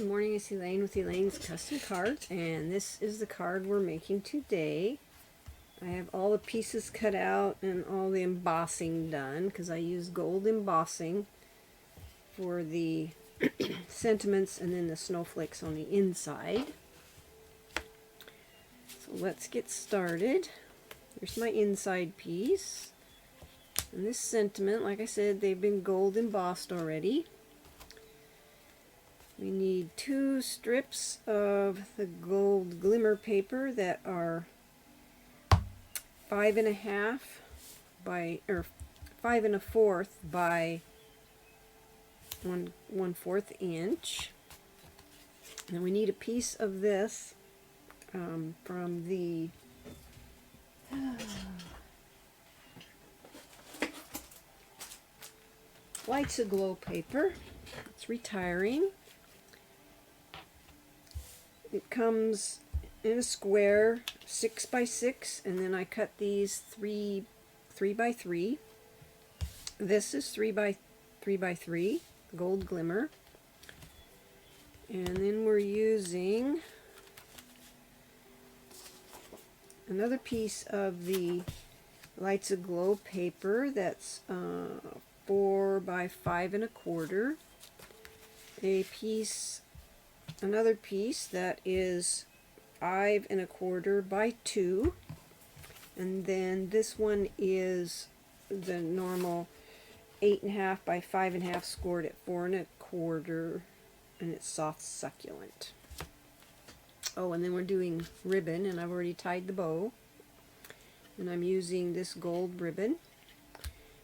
Good morning, it's Elaine with Elaine's Custom Cards, and this is the card we're making today. I have all the pieces cut out and all the embossing done because I use gold embossing for the sentiments and then the snowflakes on the inside. So let's get started. Here's my inside piece. And this sentiment, like I said, they've been gold embossed already. We need 2 strips of the gold glimmer paper that are 5 1/2 by, or 5 1/4 by 1/4 inch. And we need a piece of this from the Lights Aglow paper. It's retiring. It comes in a square 6 by 6, and then I cut these 3 by 3. This is 3 by 3 gold glimmer, and then we're using another piece of the Lights Aglow paper that's 4 by 5 1/4. Another piece that is 5 1/4 by 2, and then this one is the normal 8 1/2 by 5 1/2 scored at 4 1/4, and it's soft succulent. Oh, and then we're doing ribbon, and I've already tied the bow, and I'm using this gold ribbon.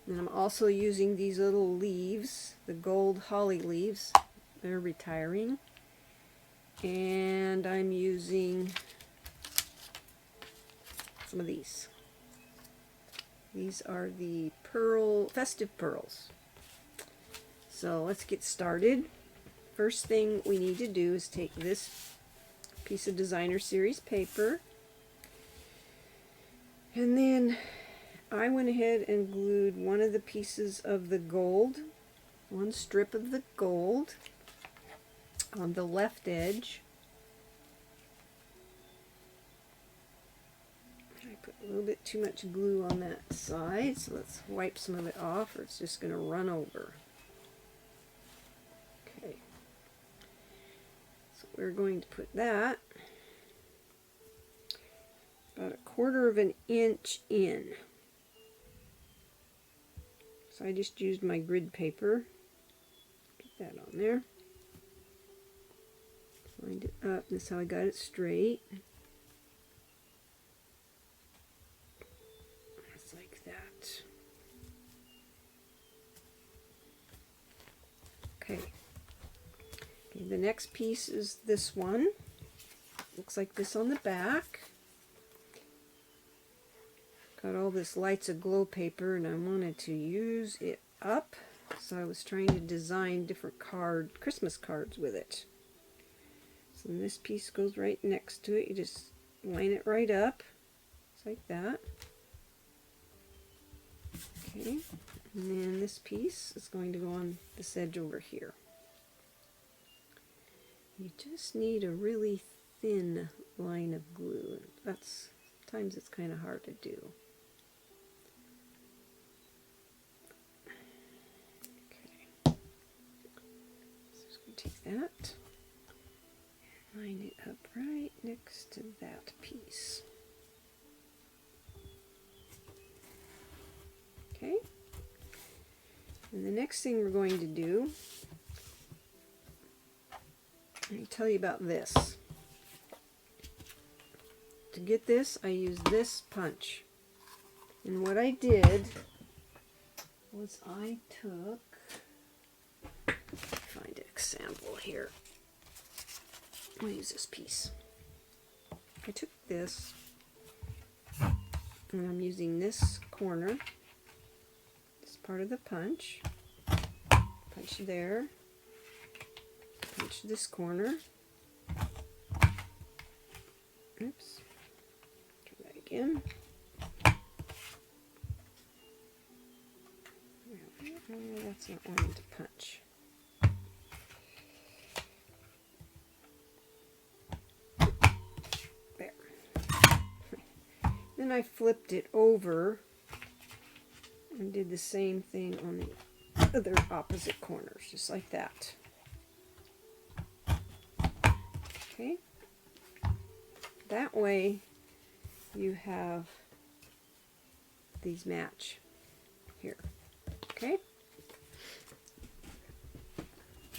And I'm also using these little leaves, the gold holly leaves. They're retiring. And I'm using some of these. These are the festive pearls. So let's get started. First thing we need to do is take this piece of Designer Series paper, and then I went ahead and glued one of the pieces of the gold, one strip of the gold, on the left edge. I put a little bit too much glue on that side, so let's wipe some of it off or it's just going to run over. Okay, so we're going to put that about 1/4 inch in. So I just used my grid paper. Get that on there. Lined it up. This is how I got it straight. Just like that. Okay. The next piece is this one. Looks like this on the back. Got all this Lights Aglow paper, and I wanted to use it up, so I was trying to design different Christmas cards with it. So this piece goes right next to it. You just line it right up, just like that. Okay, and then this piece is going to go on this edge over here. You just need a really thin line of glue. Sometimes it's kind of hard to do. Take that, line it up right next to that piece. Okay, and the next thing we're going to do, let me tell you about this. To get this, I used this punch, and what I did was I took, find an example here. I'll use this piece. I took this, and I'm using this corner, this part of the punch. Punch there, punch this corner. Oops. Try that again. That's not wanting to punch. Then I flipped it over and did the same thing on the other opposite corners, just like that. Okay. That way you have these match here. Okay.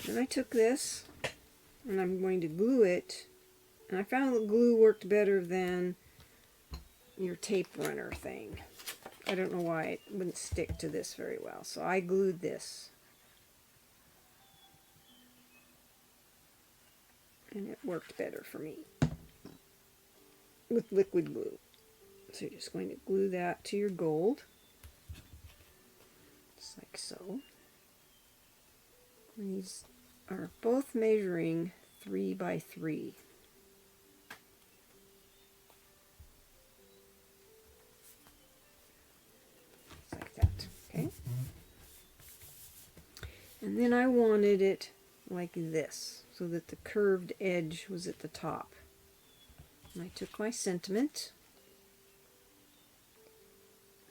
Then I took this and I'm going to glue it, and I found the glue worked better than your tape runner thing. I don't know why it wouldn't stick to this very well, so I glued this. And it worked better for me with liquid glue. So you're just going to glue that to your gold, just like so. And these are both measuring 3 by 3. Just like that, okay? And then I wanted it like this, so that the curved edge was at the top. And I took my sentiment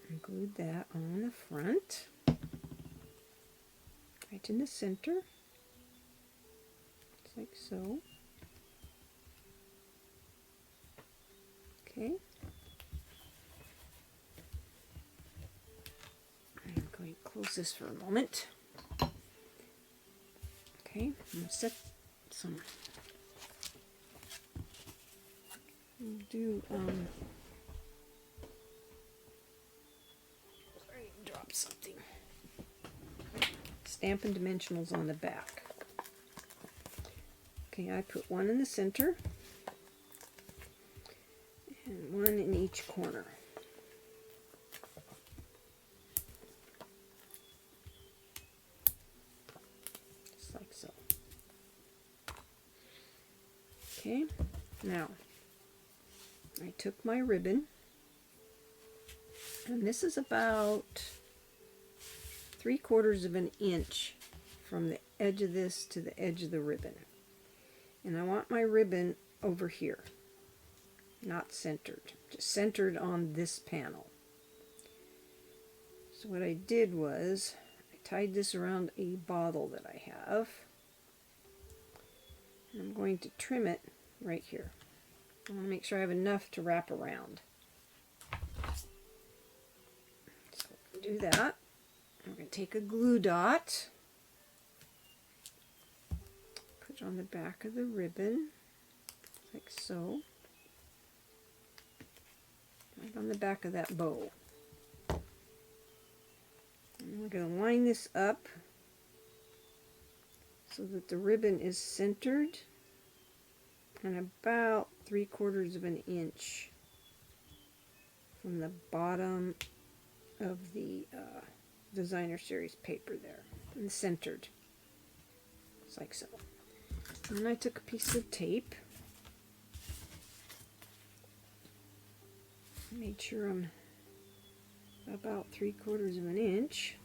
and glued that on the front, right in the center, just like so. Okay. I'm going to close this for a moment. Okay, I'm going to set some. We'll do, sorry, drop something. Stampin' dimensionals on the back. Okay, I put one in the center and one in each corner. Just like so. Okay, now I took my ribbon, and this is about 3/4 of an inch from the edge of this to the edge of the ribbon. And I want my ribbon over here, not centered, just centered on this panel. So what I did was I tied this around a bottle that I have, and I'm going to trim it right here. I want to make sure I have enough to wrap around. So do that. I'm going to take a glue dot, put it on the back of the ribbon, like so, right on the back of that bow. And we're going to line this up so that the ribbon is centered and about 3/4 of an inch from the bottom of the designer series paper there, and centered, just like so. And then I took a piece of tape, made sure I'm about 3/4 of an inch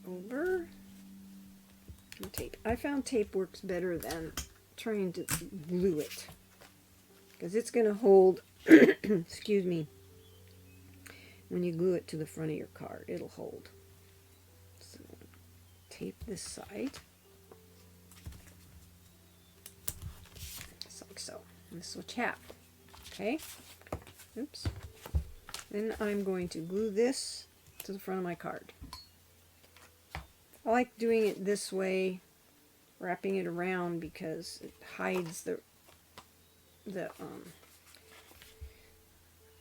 over the tape. I found tape works better than trying to glue it, because it's going to hold excuse me, when you glue it to the front of your card, it'll hold. So tape this side, just like so. And this is what you have. Okay. Oops. Then I'm going to glue this to the front of my card. I like doing it this way, wrapping it around, because it hides the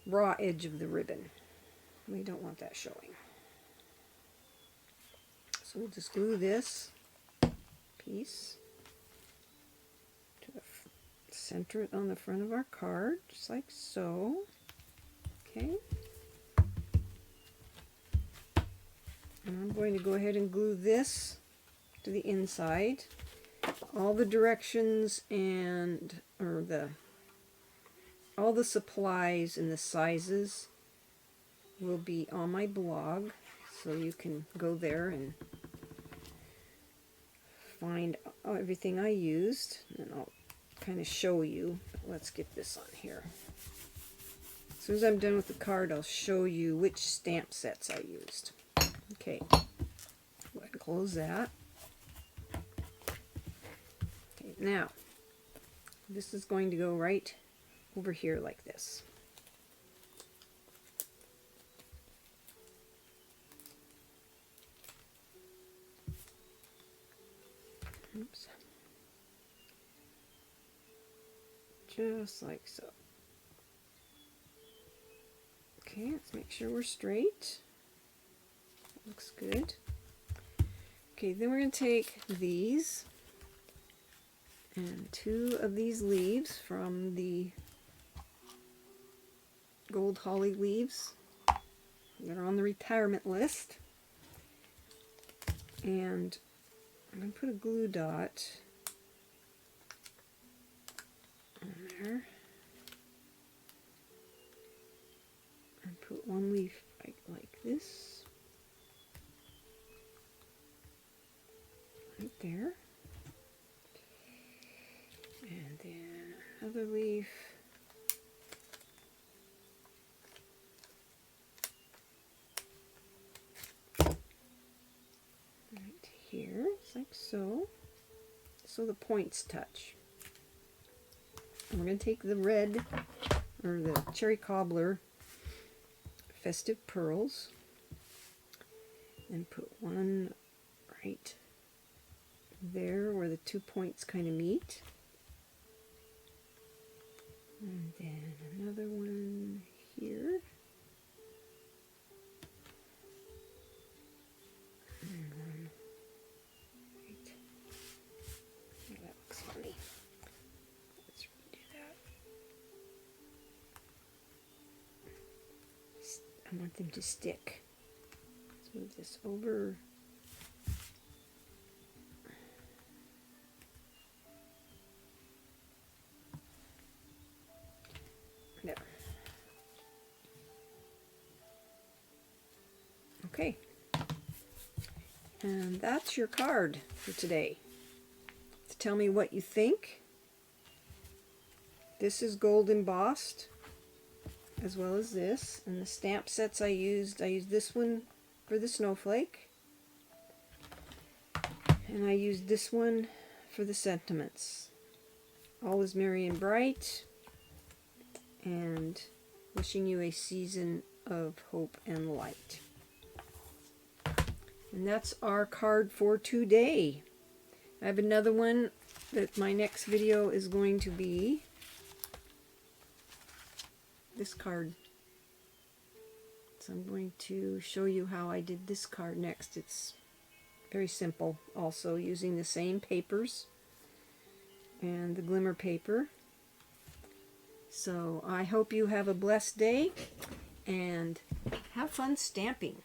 raw edge of the ribbon. We don't want that showing. So we'll just glue this piece to the center it on the front of our card, just like so. Okay. And I'm going to go ahead and glue this to the inside. All the directions and all the supplies and the sizes will be on my blog, so you can go there and find everything I used. And I'll kind of show you. Let's get this on here. As soon as I'm done with the card, I'll show you which stamp sets I used. Okay, go ahead and close that. Okay, now this is going to go right over here like this. Oops. Just like so. Okay, let's make sure we're straight. That looks good. Okay, then we're going to take these and 2 of these leaves from the gold holly leaves that are on the retirement list. And I'm going to put a glue dot on there. And put 1 leaf like this. Right there. And then another leaf. Right here, just like so. So the points touch. And we're going to take the red, or the cherry cobbler festive pearls, and put 1 right there where the 2 points kind of meet. And then another one here. And one right. Oh, that looks funny. Let's redo that. I want them to stick. Let's move this over. There. Okay. And that's your card for today. To tell me what you think. This is gold embossed, as well as this. And the stamp sets I used this one for the snowflake. And I used this one for the sentiments. All is merry and bright. And wishing you a season of hope and light. And that's our card for today. I have another one that my next video is going to be this card. So I'm going to show you how I did this card next. It's very simple, also using the same papers and the glimmer paper. So I hope you have a blessed day and have fun stamping.